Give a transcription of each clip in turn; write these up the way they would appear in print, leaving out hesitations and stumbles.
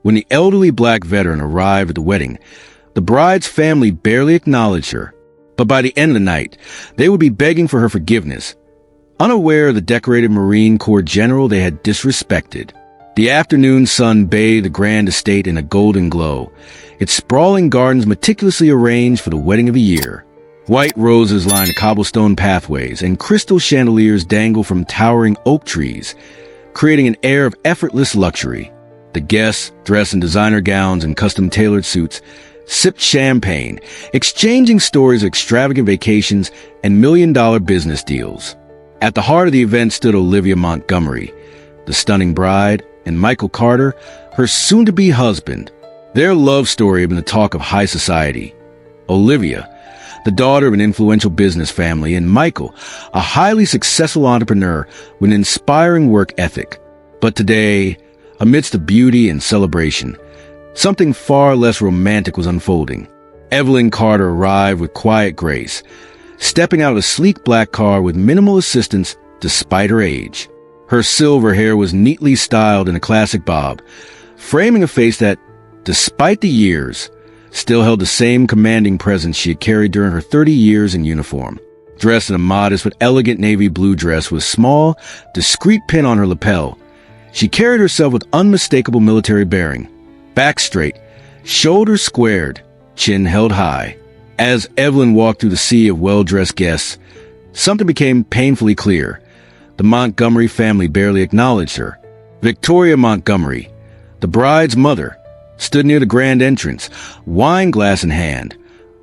When the elderly black veteran arrived at the wedding, the bride's family barely acknowledged her. But by the end of the night, they would be begging for her forgiveness, unaware of the decorated Marine Corps general they had disrespected. The afternoon sun bathed the grand estate in a golden glow, its sprawling gardens meticulously arranged for the wedding of a year. White roses line the cobblestone pathways, and crystal chandeliers dangle from towering oak trees, creating an air of effortless luxury. The guests, dressed in designer gowns and custom-tailored suits, sipped champagne, exchanging stories of extravagant vacations and million-dollar business deals. At the heart of the event stood Olivia Montgomery, the stunning bride, and Michael Carter, her soon-to-be husband. Their love story had been the talk of high society. Olivia, the daughter of an influential business family, and Michael, a highly successful entrepreneur with an inspiring work ethic. But today, amidst the beauty and celebration, something far less romantic was unfolding. Evelyn Carter arrived with quiet grace, stepping out of a sleek black car with minimal assistance despite her age. Her silver hair was neatly styled in a classic bob, framing a face that, despite the years, still held the same commanding presence she had carried during her 30 years in uniform. Dressed in a modest but elegant navy blue dress with a small, discreet pin on her lapel, she carried herself with unmistakable military bearing. Back straight, shoulders squared, chin held high. As Evelyn walked through the sea of well-dressed guests, something became painfully clear. The Montgomery family barely acknowledged her. Victoria Montgomery, the bride's mother, stood near the grand entrance, wine glass in hand,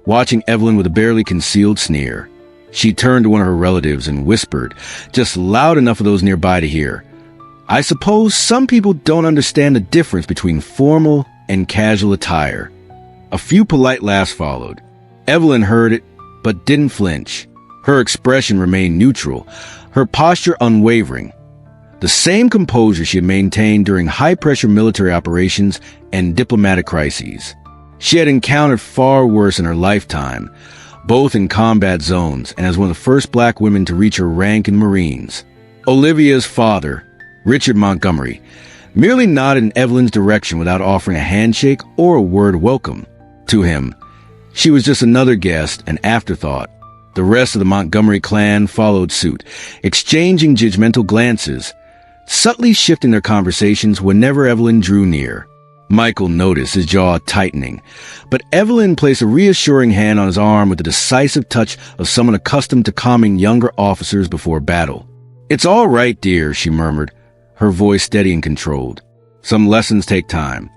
watching Evelyn with a barely concealed sneer. She turned to one of her relatives and whispered, just loud enough for those nearby to hear, "I suppose some people don't understand the difference between formal and casual attire." A few polite laughs followed. Evelyn heard it, but didn't flinch. Her expression remained neutral, her posture unwavering. The same composure she had maintained during high-pressure military operations and diplomatic crises. She had encountered far worse in her lifetime, both in combat zones and as one of the first black women to reach her rank in Marines. Olivia's father, Richard Montgomery, merely nodded in Evelyn's direction without offering a handshake or a word of welcome. To him, she was just another guest, an afterthought. The rest of the Montgomery clan followed suit, exchanging judgmental glances, subtly shifting their conversations whenever Evelyn drew near. Michael noticed his jaw tightening, but Evelyn placed a reassuring hand on his arm with the decisive touch of someone accustomed to calming younger officers before battle. "It's all right, dear," she murmured, her voice steady and controlled. "Some lessons take time.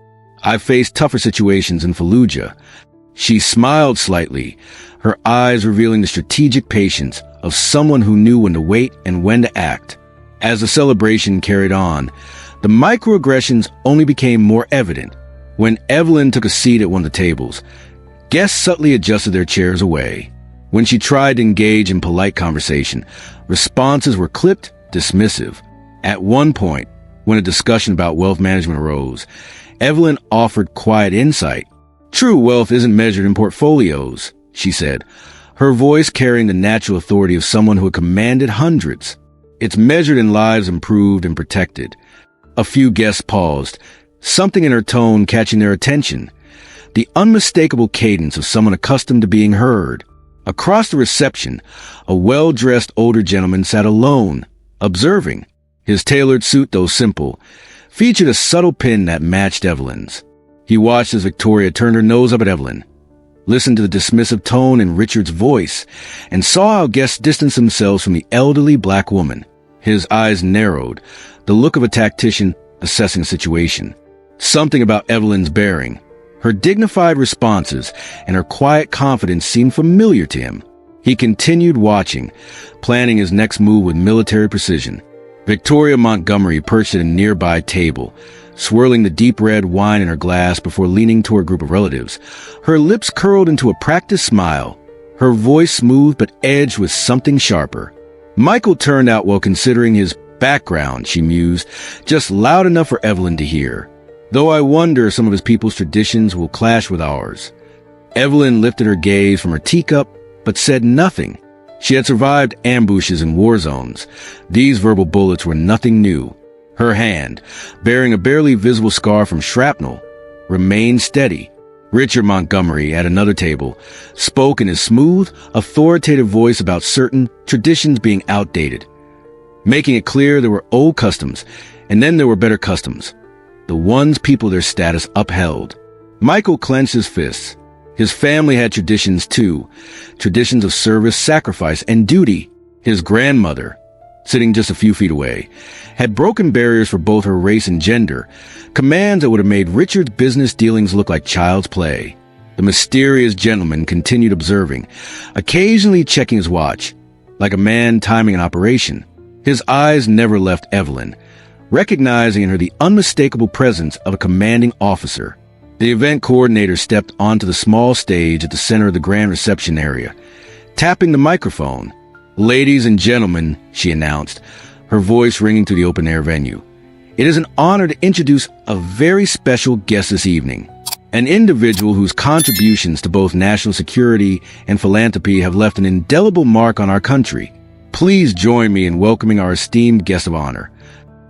I've faced tougher situations in Fallujah." She smiled slightly, her eyes revealing the strategic patience of someone who knew when to wait and when to act. As the celebration carried on, the microaggressions only became more evident. When Evelyn took a seat at one of the tables, guests subtly adjusted their chairs away. When she tried to engage in polite conversation, responses were clipped, dismissive. At one point, when a discussion about wealth management arose, Evelyn offered quiet insight. "True wealth isn't measured in portfolios," she said, her voice carrying the natural authority of someone who had commanded hundreds. "It's measured in lives improved and protected." A few guests paused, something in her tone catching their attention. The unmistakable cadence of someone accustomed to being heard. Across the reception, a well-dressed older gentleman sat alone, observing. His tailored suit, though simple, featured a subtle pin that matched Evelyn's. He watched as Victoria turned her nose up at Evelyn, listened to the dismissive tone in Richard's voice, and saw how guests distanced themselves from the elderly black woman. His eyes narrowed, the look of a tactician assessing a situation. Something about Evelyn's bearing, her dignified responses, and her quiet confidence seemed familiar to him. He continued watching, planning his next move with military precision. Victoria Montgomery perched at a nearby table, swirling the deep red wine in her glass before leaning toward a group of relatives. Her lips curled into a practiced smile, her voice smooth but edged with something sharper. Michael turned out well considering his background, she mused, just loud enough for Evelyn to hear. Though I wonder if some of his people's traditions will clash with ours. Evelyn lifted her gaze from her teacup, but said nothing. She had survived ambushes in war zones. These verbal bullets were nothing new. Her hand, bearing a barely visible scar from shrapnel, remain steady. Richard Montgomery, at another table, spoke in his smooth, authoritative voice about certain traditions being outdated, making it clear there were old customs, and then there were better customs, the ones people their status upheld. Michael clenched his fists. His family had traditions too, traditions of service, sacrifice, and duty. His grandmother, sitting just a few feet away, had broken barriers for both her race and gender, commands that would have made Richard's business dealings look like child's play. The mysterious gentleman continued observing, occasionally checking his watch, like a man timing an operation. His eyes never left Evelyn, recognizing in her the unmistakable presence of a commanding officer. The event coordinator stepped onto the small stage at the center of the grand reception area, tapping the microphone. "Ladies and gentlemen," she announced, her voice ringing through the open-air venue. "It is an honor to introduce a very special guest this evening, an individual whose contributions to both national security and philanthropy have left an indelible mark on our country. Please join me in welcoming our esteemed guest of honor."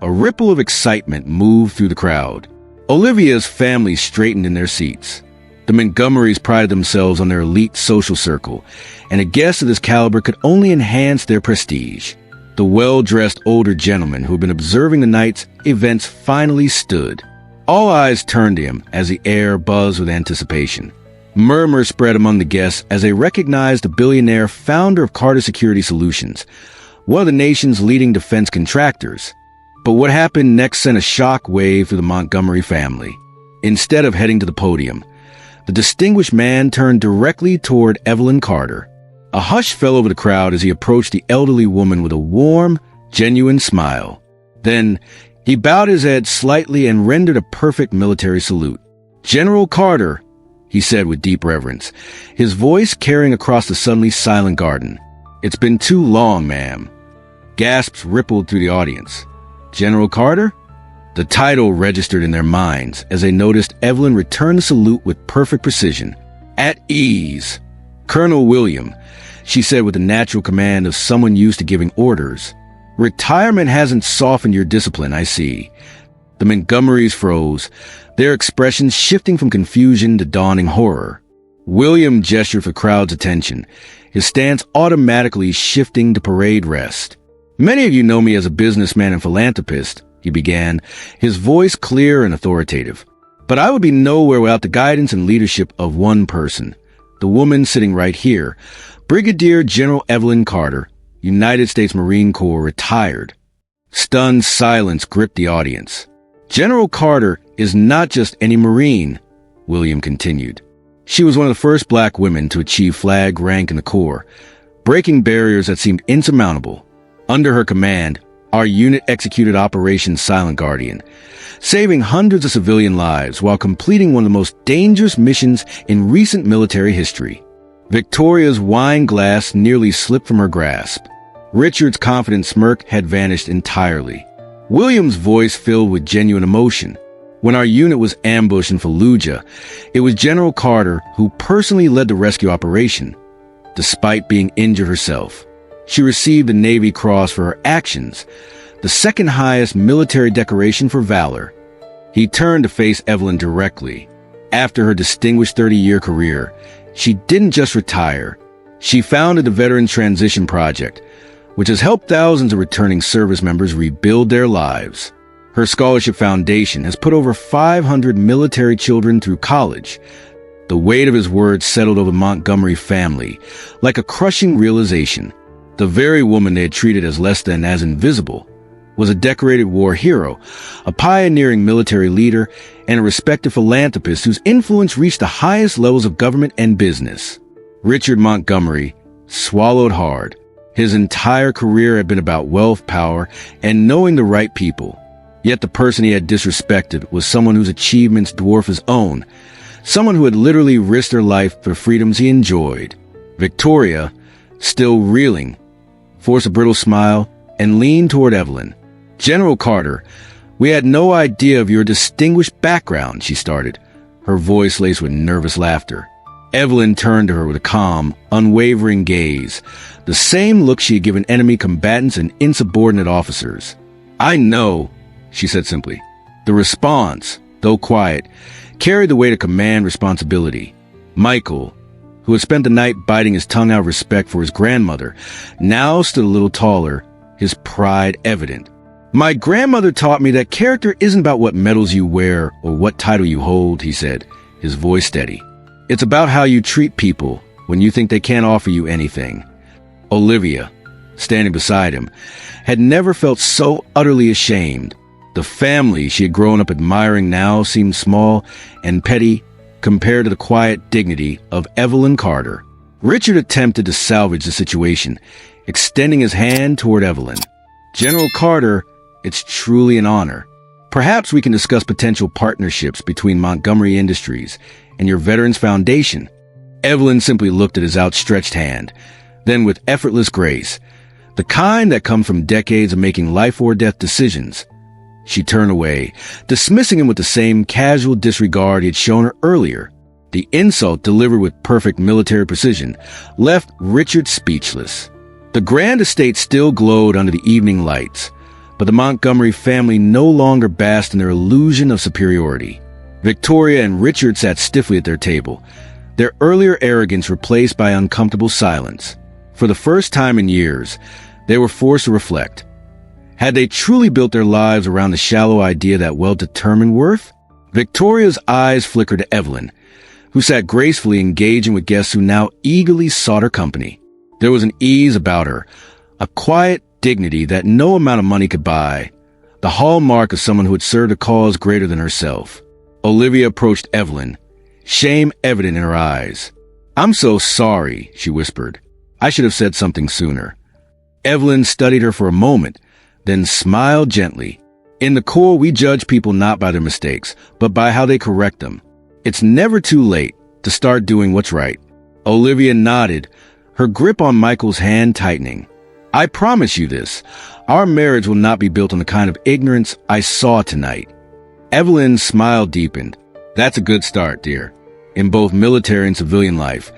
A ripple of excitement moved through the crowd. Olivia's family straightened in their seats. The Montgomerys prided themselves on their elite social circle, and a guest of this caliber could only enhance their prestige. The well-dressed older gentleman who had been observing the night's events finally stood. All eyes turned to him as the air buzzed with anticipation. Murmurs spread among the guests as they recognized the billionaire founder of Carter Security Solutions, one of the nation's leading defense contractors. But what happened next sent a shock wave through the Montgomery family. Instead of heading to the podium, the distinguished man turned directly toward Evelyn Carter. A hush fell over the crowd as he approached the elderly woman with a warm, genuine smile. Then, he bowed his head slightly and rendered a perfect military salute. "General Carter," he said with deep reverence, his voice carrying across the suddenly silent garden. "It's been too long, ma'am." Gasps rippled through the audience. "General Carter?" The title registered in their minds as they noticed Evelyn return the salute with perfect precision. "At ease." "Colonel William," she said with the natural command of someone used to giving orders. "Retirement hasn't softened your discipline, I see." The Montgomerys froze, their expressions shifting from confusion to dawning horror. William gestured for the crowd's attention, his stance automatically shifting to parade rest. "Many of you know me as a businessman and philanthropist," he began, his voice clear and authoritative. "But I would be nowhere without the guidance and leadership of one person, the woman sitting right here, Brigadier General Evelyn Carter, United States Marine Corps, retired." Stunned silence gripped the audience. "General Carter is not just any Marine," William continued. "She was one of the first black women to achieve flag rank in the Corps, breaking barriers that seemed insurmountable. Under her command, our unit executed Operation Silent Guardian, saving hundreds of civilian lives while completing one of the most dangerous missions in recent military history." Victoria's wine glass nearly slipped from her grasp. Richard's confident smirk had vanished entirely. William's voice filled with genuine emotion. "When our unit was ambushed in Fallujah, it was General Carter who personally led the rescue operation, despite being injured herself. She received the Navy Cross for her actions, the second highest military decoration for valor." He turned to face Evelyn directly. After her distinguished 30-year career, she didn't just retire. She founded the Veterans Transition Project, which has helped thousands of returning service members rebuild their lives. Her scholarship foundation has put over 500 military children through college. The weight of his words settled over the Montgomery family, like a crushing realization. The very woman they had treated as less than as invisible was a decorated war hero, a pioneering military leader, and a respected philanthropist whose influence reached the highest levels of government and business. Richard Montgomery swallowed hard. His entire career had been about wealth, power, and knowing the right people. Yet the person he had disrespected was someone whose achievements dwarf his own, someone who had literally risked her life for freedoms he enjoyed. Victoria, still reeling, forced a brittle smile and leaned toward Evelyn. "General Carter, we had no idea of your distinguished background," she started, her voice laced with nervous laughter. Evelyn turned to her with a calm, unwavering gaze, the same look she had given enemy combatants and insubordinate officers. "I know," she said simply. The response, though quiet, carried the weight of command responsibility. Michael, who had spent the night biting his tongue out of respect for his grandmother, now stood a little taller, his pride evident. "My grandmother taught me that character isn't about what medals you wear or what title you hold," he said, his voice steady. "It's about how you treat people when you think they can't offer you anything." Olivia, standing beside him, had never felt so utterly ashamed. The family she had grown up admiring now seemed small and petty compared to the quiet dignity of Evelyn Carter. Richard attempted to salvage the situation, extending his hand toward Evelyn. "General Carter, it's truly an honor. Perhaps we can discuss potential partnerships between Montgomery Industries and your Veterans Foundation." Evelyn simply looked at his outstretched hand. Then with effortless grace, the kind that comes from decades of making life or death decisions, she turned away, dismissing him with the same casual disregard he had shown her earlier. The insult, delivered with perfect military precision, left Richard speechless. The grand estate still glowed under the evening lights, but the Montgomery family no longer basked in their illusion of superiority. Victoria and Richard sat stiffly at their table, their earlier arrogance replaced by uncomfortable silence. For the first time in years, they were forced to reflect. Had they truly built their lives around the shallow idea that wealth determined worth? Victoria's eyes flickered to Evelyn, who sat gracefully engaging with guests who now eagerly sought her company. There was an ease about her, a quiet dignity that no amount of money could buy, the hallmark of someone who had served a cause greater than herself. Olivia approached Evelyn, shame evident in her eyes. "I'm so sorry," she whispered. "I should have said something sooner." Evelyn studied her for a moment, then smiled gently. "In the Corps, we judge people not by their mistakes, but by how they correct them. It's never too late to start doing what's right." Olivia nodded, her grip on Michael's hand tightening. "I promise you this. Our marriage will not be built on the kind of ignorance I saw tonight." Evelyn's smile deepened. "That's a good start, dear. In both military and civilian life,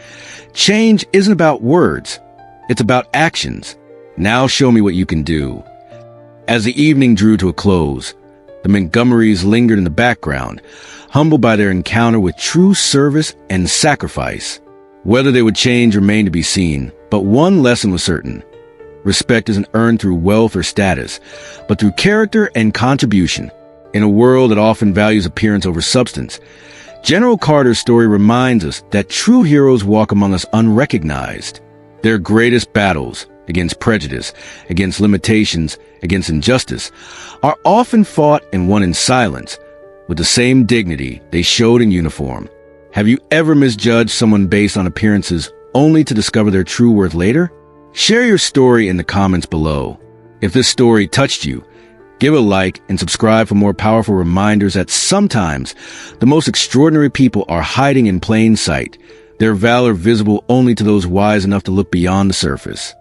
change isn't about words. It's about actions. Now show me what you can do." As the evening drew to a close, the Montgomerys lingered in the background, humbled by their encounter with true service and sacrifice. Whether they would change remained to be seen, but one lesson was certain. Respect isn't earned through wealth or status, but through character and contribution. In a world that often values appearance over substance, General Carter's story reminds us that true heroes walk among us unrecognized. Their greatest battles, against prejudice, against limitations, against injustice, are often fought and won in silence, with the same dignity they showed in uniform. Have you ever misjudged someone based on appearances only to discover their true worth later? Share your story in the comments below. If this story touched you, give a like and subscribe for more powerful reminders that sometimes the most extraordinary people are hiding in plain sight, their valor visible only to those wise enough to look beyond the surface.